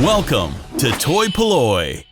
Welcome to toy-polloi.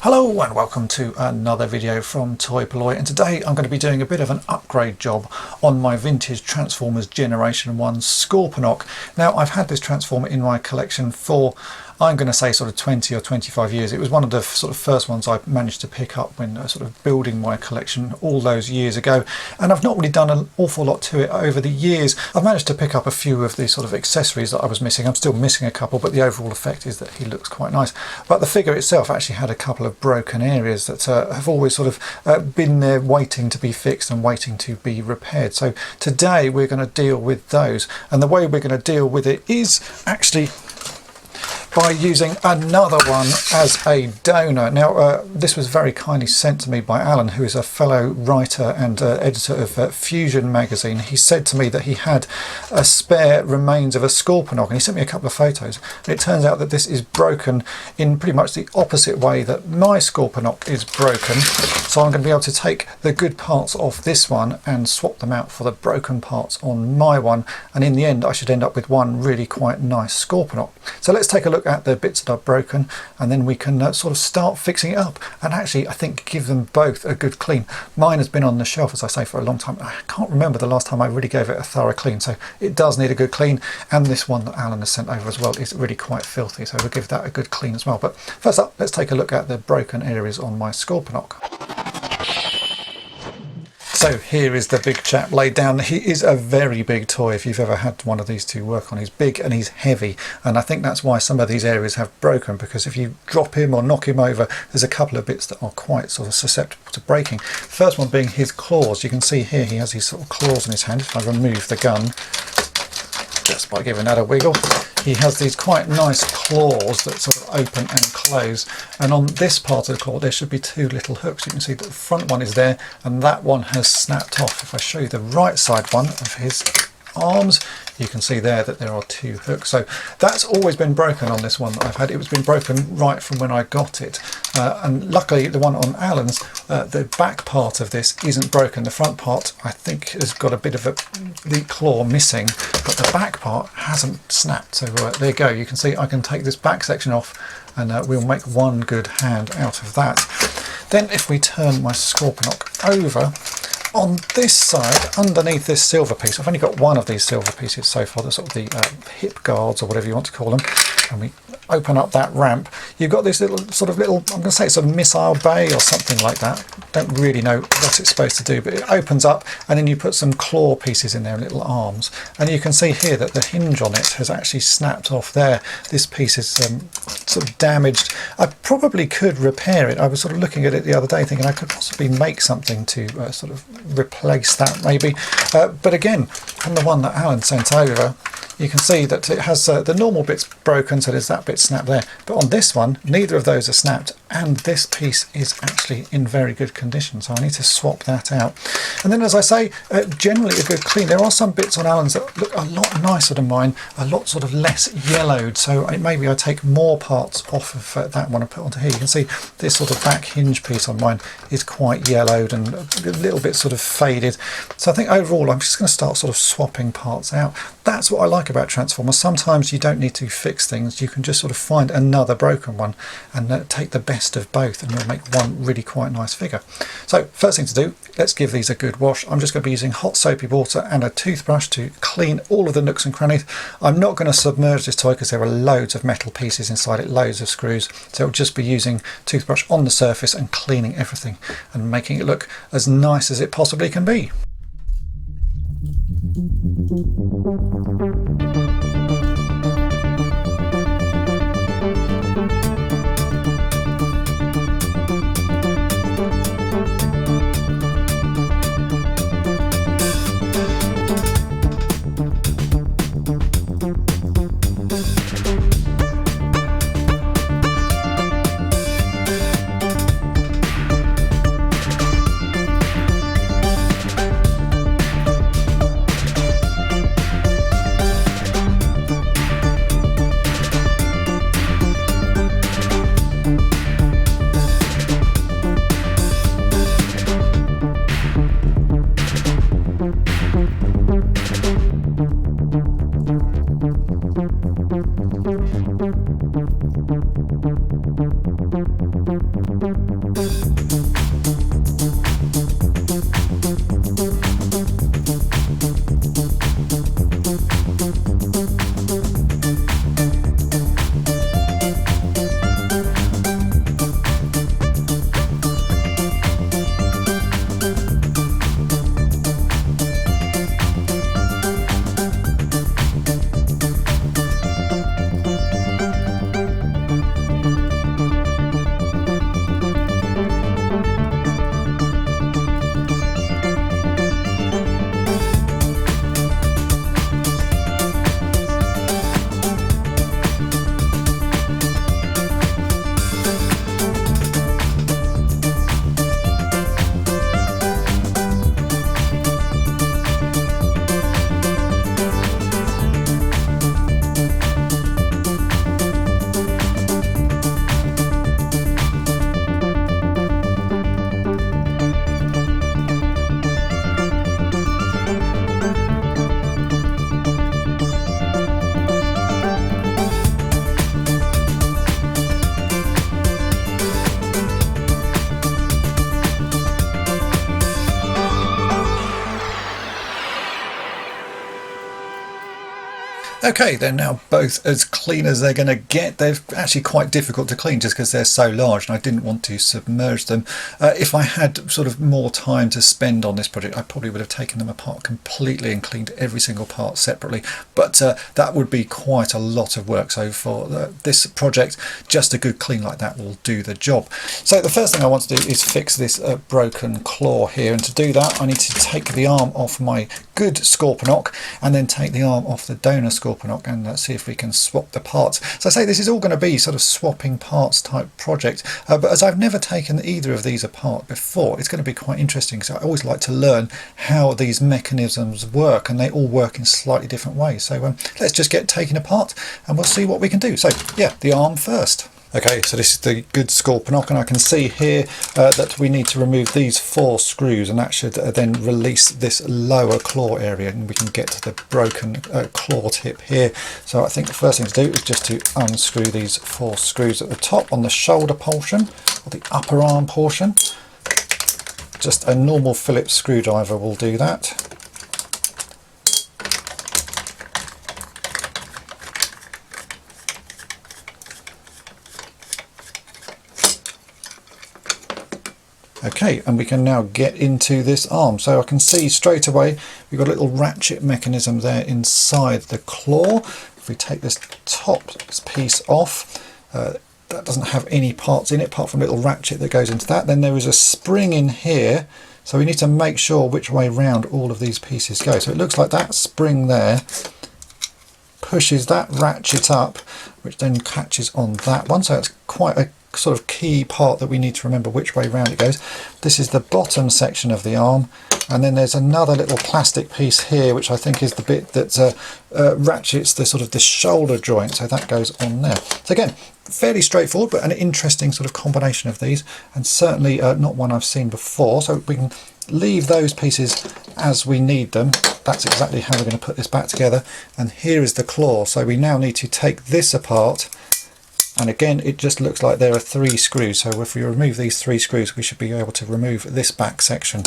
Hello and welcome to another video from toy-polloi, and today I'm going to be doing a bit of an upgrade job on my vintage Transformers Generation 1 Scorponok. Now, I've had this Transformer in my collection for, I'm going to say, sort of 20 or 25 years. It was one of the sort of first ones I managed to pick up when sort of building my collection all those years ago, and I've not really done an awful lot to it over the years. I've managed to pick up a few of the sort of accessories that I was missing. I'm still missing a couple, but the overall effect is that he looks quite nice. But the figure itself actually had a couple of broken areas that have always sort of been there waiting to be fixed and waiting to be repaired. So today we're going to deal with those, and the way we're going to deal with it is actually by using another one as a donor. Now, this was very kindly sent to me by Alan, who is a fellow writer and editor of Fusion magazine. He said to me that he had a spare remains of a Scorponok, and he sent me a couple of photos. And it turns out that this is broken in pretty much the opposite way that my Scorponok is broken. So I'm going to be able to take the good parts of this one and swap them out for the broken parts on my one. And in the end, I should end up with one really quite nice Scorponok. So let's take a look at the bits that are broken, and then we can sort of start fixing it up, and actually I think give them both a good clean. Mine has been on the shelf, as I say, for a long time. I can't remember the last time I really gave it a thorough clean, so it does need a good clean. And this one that Alan has sent over as well is really quite filthy, so we'll give that a good clean as well. But first up, let's take a look at the broken areas on my Scorponok. So here is the big chap laid down. He is a very big toy if you've ever had one of these to work on. He's big and he's heavy, and I think that's why some of these areas have broken, because if you drop him or knock him over, there's a couple of bits that are quite sort of susceptible to breaking. First one being his claws. You can see here he has these sort of claws in his hand. If I remove the gun, just by giving that a wiggle, he has these quite nice claws that sort of open and close, and on this part of the claw there should be two little hooks. You can see that the front one is there and that one has snapped off. If I show you the right side one of his arms, you can see there that there are two hooks. So that's always been broken on this one that I've had. It was been broken right from when I got it, and luckily the one on Alan's, the back part of this isn't broken. The front part I think has got a bit of the claw missing, but the back part hasn't snapped. So there you go. You can see I can take this back section off, and we'll make one good hand out of that. Then if we turn my Scorponok over, on this side, underneath this silver piece, I've only got one of these silver pieces so far, the sort of the hip guards or whatever you want to call them, and we open up that ramp, you've got this little I'm going to say it's a missile bay or something like that. Don't really know what it's supposed to do, but it opens up and then you put some claw pieces in there, little arms, and you can see here that the hinge on it has actually snapped off there. This piece is sort of damaged. I probably could repair it. I was sort of looking at it the other day thinking I could possibly make something to sort of replace that maybe, but again, on the one that Alan sent over, you can see that it has the normal bits broken, so there's that bit snapped there, but on this one neither of those are snapped, and this piece is actually in very good condition, so I need to swap that out. And then, as I say, generally a good clean. There are some bits on Alan's that look a lot nicer than mine, a lot sort of less yellowed, so maybe I take more parts off of that one and put onto here. You can see this sort of back hinge piece on mine is quite yellowed and a little bit sort of faded, so I think overall I'm just going to start sort of swapping parts out. That's what I like about Transformers. Sometimes you don't need to fix things, you can just sort of find another broken one and take the best of both, and you'll make one really quite nice figure. So first thing to do, let's give these a good wash. I'm just going to be using hot soapy water and a toothbrush to clean all of the nooks and crannies. I'm not going to submerge this toy because there are loads of metal pieces inside it, loads of screws, so it'll just be using toothbrush on the surface and cleaning everything and making it look as nice as it possibly can be. Okay, they're now both as clean as they're going to get. They're actually quite difficult to clean just because they're so large, and I didn't want to submerge them. If I had sort of more time to spend on this project, I probably would have taken them apart completely and cleaned every single part separately, but that would be quite a lot of work. So for this project, just a good clean like that will do the job. So the first thing I want to do is fix this broken claw here, and to do that I need to take the arm off my good Scorponok and then take the arm off the donor Scorponok and see if we can swap the parts. So I say this is all going to be sort of swapping parts type project, but as I've never taken either of these apart before, it's going to be quite interesting. So I always like to learn how these mechanisms work, and they all work in slightly different ways. So let's just get taken apart and we'll see what we can do. So yeah, the arm first. Okay, so this is the good Scorponok, and I can see here that we need to remove these 4 screws, and that should then release this lower claw area, and we can get to the broken claw tip here. So I think the first thing to do is just to unscrew these 4 screws at the top on the shoulder portion, or the upper arm portion. Just a normal Phillips screwdriver will do that. Okay, and we can now get into this arm. So I can see straight away we've got a little ratchet mechanism there inside the claw. If we take this top piece off, that doesn't have any parts in it apart from a little ratchet that goes into that. Then there is a spring in here, so we need to make sure which way round all of these pieces go. So it looks like that spring there pushes that ratchet up, which then catches on that one. So it's quite a sort of key part that we need to remember which way round it goes. This is the bottom section of the arm, and then there's another little plastic piece here which I think is the bit that ratchets the sort of the shoulder joint, so that goes on there. So again, fairly straightforward, but an interesting sort of combination of these, and certainly not one I've seen before. So we can leave those pieces as we need them. That's exactly how we're going to put this back together. And here is the claw, so we now need to take this apart. And again, it just looks like there are 3 screws. So if we remove these 3 screws, we should be able to remove this back section.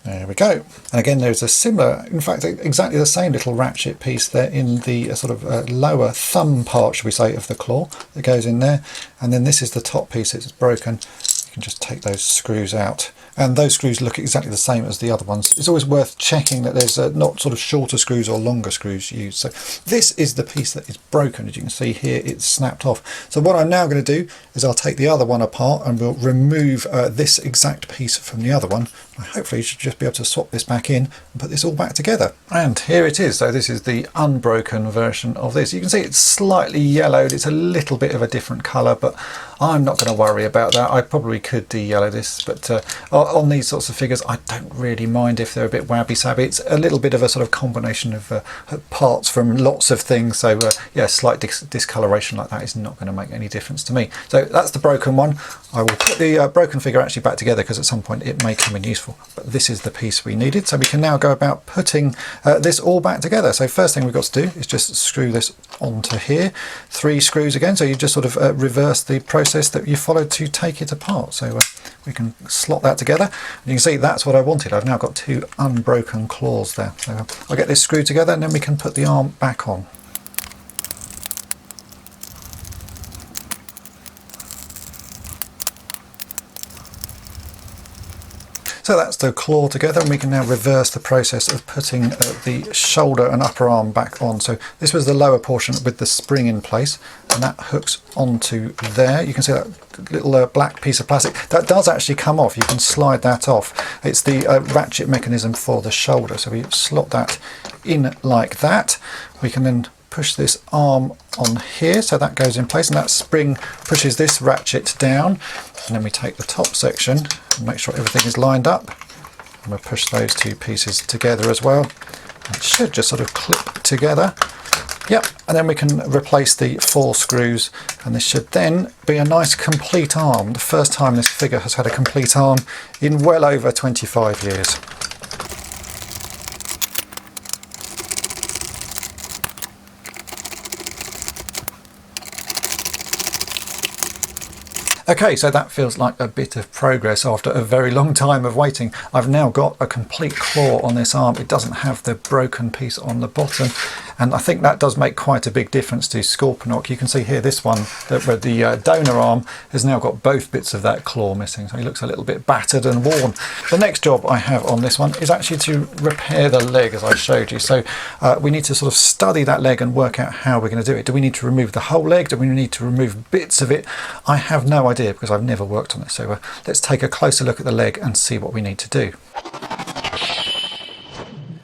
There we go. And again, there's a similar, in fact, exactly the same little ratchet piece there in the sort of lower thumb part, should we say, of the claw that goes in there. And then this is the top piece. It's broken. You can just take those screws out. And those screws look exactly the same as the other ones. It's always worth checking that there's not sort of shorter screws or longer screws used. So this is the piece that is broken. As you can see here, it's snapped off. So what I'm now going to do is I'll take the other one apart and we'll remove this exact piece from the other one. Hopefully you should just be able to swap this back in and put this all back together. And here it is. So this is the unbroken version of this. You can see it's slightly yellowed. It's a little bit of a different colour, but I'm not going to worry about that. I probably could de-yellow this, but on these sorts of figures I don't really mind if they're a bit wabby-sabby. It's a little bit of a sort of combination of parts from lots of things, so yeah, slight discoloration like that is not going to make any difference to me. So that's the broken one. I will put the broken figure actually back together because at some point it may come in useful, but this is the piece we needed. So we can now go about putting this all back together. So first thing we've got to do is just screw this onto here. 3 screws again, so you just sort of reverse the process that you followed to take it apart. So we can slot that together. And you can see that's what I wanted. I've now got 2 unbroken claws there. So I'll get this screwed together and then we can put the arm back on. So that's the claw together, and we can now reverse the process of putting the shoulder and upper arm back on. So this was the lower portion with the spring in place, and that hooks onto there. You can see that little black piece of plastic. That does actually come off. You can slide that off. It's the ratchet mechanism for the shoulder. So we slot that in like that. We can then push this arm on here, so that goes in place, and that spring pushes this ratchet down. And then we take the top section and make sure everything is lined up, and we'll push those 2 pieces together as well. It should just sort of clip together. Yep, and then we can replace the 4 screws, and this should then be a nice complete arm. The first time this figure has had a complete arm in well over 25 years. Okay, so that feels like a bit of progress after a very long time of waiting. I've now got a complete claw on this arm. It doesn't have the broken piece on the bottom, and I think that does make quite a big difference to Scorponok. You can see here this one, where the donor arm has now got both bits of that claw missing, so he looks a little bit battered and worn. The next job I have on this one is actually to repair the leg, as I showed you. So we need to sort of study that leg and work out how we're going to do it. Do we need to remove the whole leg? Do we need to remove bits of it? I have no idea, because I've never worked on this. So let's take a closer look at the leg and see what we need to do.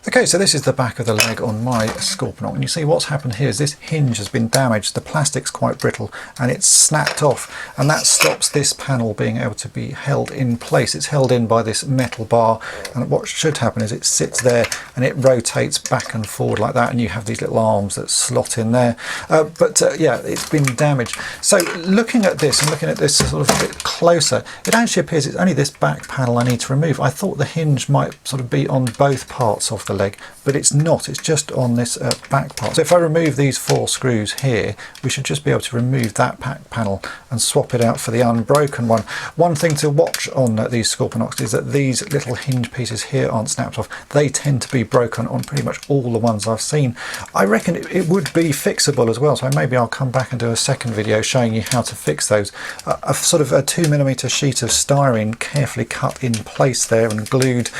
Okay, so this is the back of the leg on my Scorponok, and you see what's happened here is this hinge has been damaged. The plastic's quite brittle and it's snapped off, and that stops this panel being able to be held in place. It's held in by this metal bar, and what should happen is it sits there and it rotates back and forward like that, and you have these little arms that slot in there. Yeah, it's been damaged. So looking at this and looking at this sort of a bit closer, it actually appears it's only this back panel I need to remove. I thought the hinge might sort of be on both parts of the leg, but it's not. It's just on this back part. So if I remove these 4 screws here, we should just be able to remove that back panel and swap it out for the unbroken one. One thing to watch on these Scorponoks is that these little hinge pieces here aren't snapped off. They tend to be broken on pretty much all the ones I've seen. I reckon it would be fixable as well, so maybe I'll come back and do a second video showing you how to fix those. A sort of a 2mm sheet of styrene carefully cut in place there and glued,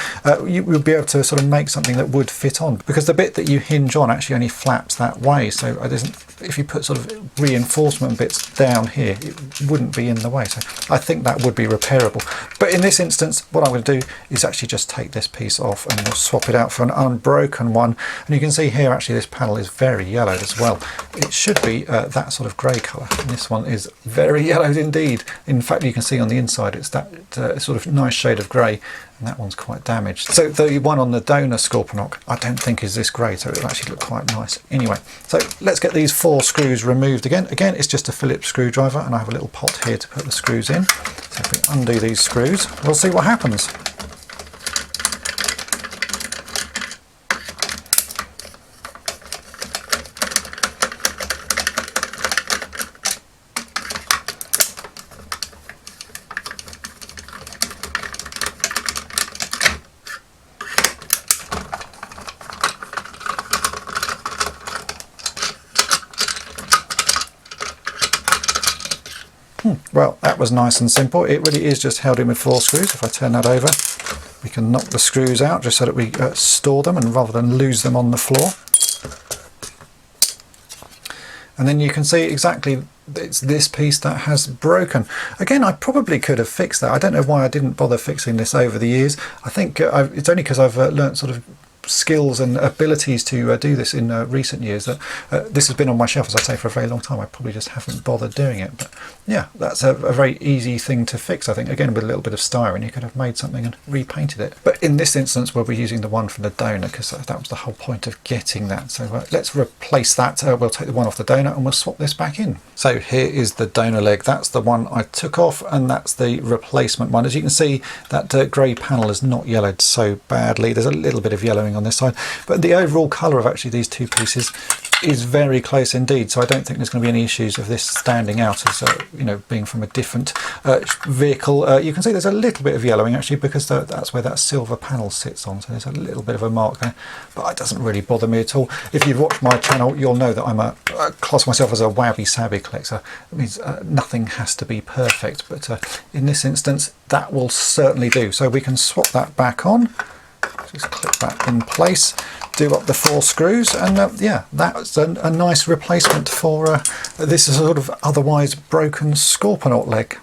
you will be able to sort of make something that would fit on, because the bit that you hinge on actually only flaps that way, so it isn't, if you put sort of reinforcement bits down here, it wouldn't be in the way. So I think that would be repairable. But in this instance, what I'm going to do is actually just take this piece off and we'll swap it out for an unbroken one. And you can see here actually this panel is very yellowed as well. It should be that sort of grey colour, and this one is very yellowed indeed. In fact, you can see on the inside it's that sort of nice shade of grey, and that one's quite damaged. So the one on the donor Scorponok I don't think is this grey, so it'll actually look quite nice. Anyway, so let's get these 4 screws removed again. Again, it's just a Phillips screwdriver, and I have a little pot here to put the screws in. So if we undo these screws, we'll see what happens. Well, that was nice and simple. It really is just held in with 4 screws. If I turn that over, we can knock the screws out just so that we store them, and rather than lose them on the floor. And then you can see exactly it's this piece that has broken. Again, I probably could have fixed that. I don't know why I didn't bother fixing this over the years. I think it's only because I've learnt sort of skills and abilities to do this in recent years that this has been on my shelf, as I say, for a very long time. I probably just haven't bothered doing it. But yeah, that's a very easy thing to fix, I think. Again, with a little bit of styrene, you could have made something and repainted it. But in this instance, we'll be using the one from the donor, because that was the whole point of getting that. So let's replace that. We'll take the one off the donor and we'll swap this back in. So here is the donor leg. That's the one I took off, and that's the replacement one. As you can see, that grey panel is not yellowed so badly. There's a little bit of yellowing on this side, but the overall colour of actually these two pieces is very close indeed, so I don't think there's going to be any issues of this standing out as you know, being from a different vehicle. You can see there's a little bit of yellowing actually, because that's where that silver panel sits on, so there's a little bit of a mark there, but it doesn't really bother me at all. If you've watched my channel, you'll know that I class myself as a wabby-sabby collector. It means nothing has to be perfect, but in this instance that will certainly do. So we can swap that back on, just clip that in place, do up the 4 screws, and yeah, that's a nice replacement for this sort of otherwise broken Scorponok leg.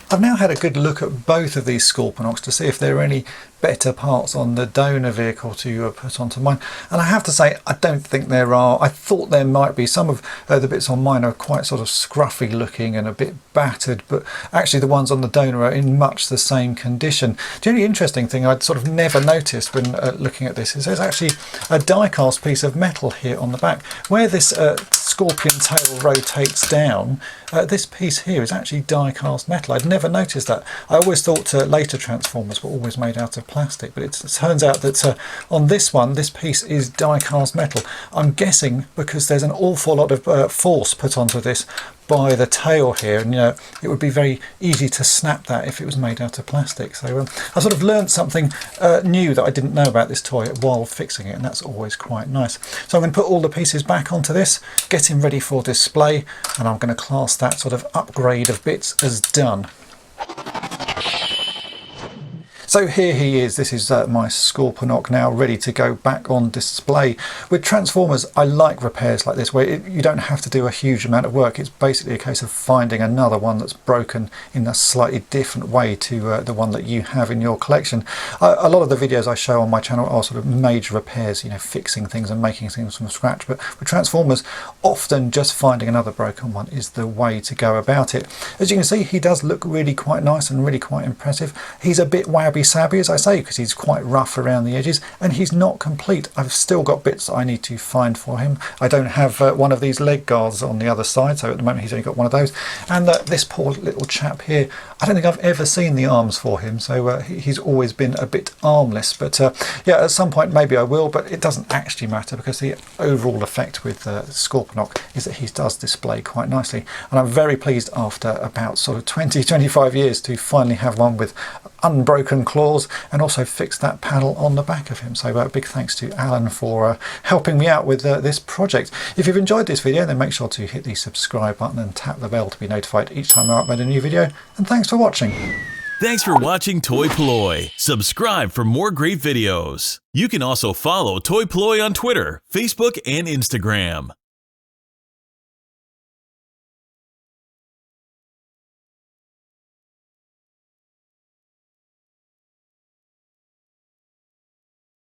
I've now had a good look at both of these Scorponoks to see if there are any better parts on the donor vehicle to put onto mine, and I have to say I don't think there are. I thought there might be. Some of the bits on mine are quite sort of scruffy looking and a bit battered, but actually the ones on the donor are in much the same condition. The only interesting thing I'd sort of never noticed when looking at this is there's actually a die cast piece of metal here on the back. Where this scorpion tail rotates down, this piece here is actually die cast metal. I'd never noticed that. I always thought later Transformers were always made out of plastic, but it turns out that on this one, this piece is die cast metal. I'm guessing because there's an awful lot of force put onto this by the tail here, and you know, it would be very easy to snap that if it was made out of plastic. So I sort of learned something new that I didn't know about this toy while fixing it, and that's always quite nice. So I'm going to put all the pieces back onto this, get him ready for display, and I'm going to class that sort of upgrade of bits as done. So here he is. This is my Scorponok now ready to go back on display. With Transformers, I like repairs like this where you don't have to do a huge amount of work. It's basically a case of finding another one that's broken in a slightly different way to the one that you have in your collection. A lot of the videos I show on my channel are sort of major repairs, you know, fixing things and making things from scratch, but with Transformers, often just finding another broken one is the way to go about it. As you can see, he does look really quite nice and really quite impressive. He's a bit wabby-sabby, as I say, because he's quite rough around the edges, and he's not complete. I've still got bits that I need to find for him. I don't have one of these leg guards on the other side, so at the moment he's only got one of those. And this poor little chap here, I don't think I've ever seen the arms for him, so he's always been a bit armless. But yeah, at some point maybe I will, but it doesn't actually matter because the overall effect with Scorponok is that he does display quite nicely. And I'm very pleased after about sort of 20-25 years to finally have one with unbroken claws and also fix that panel on the back of him. So big thanks to Alan for helping me out with this project. If you've enjoyed this video, then make sure to hit the subscribe button and tap the bell to be notified each time I upload a new video. And thanks for watching. Thanks for watching toy-polloi. Subscribe for more great videos. You can also follow toy-polloi on Twitter, Facebook, and Instagram.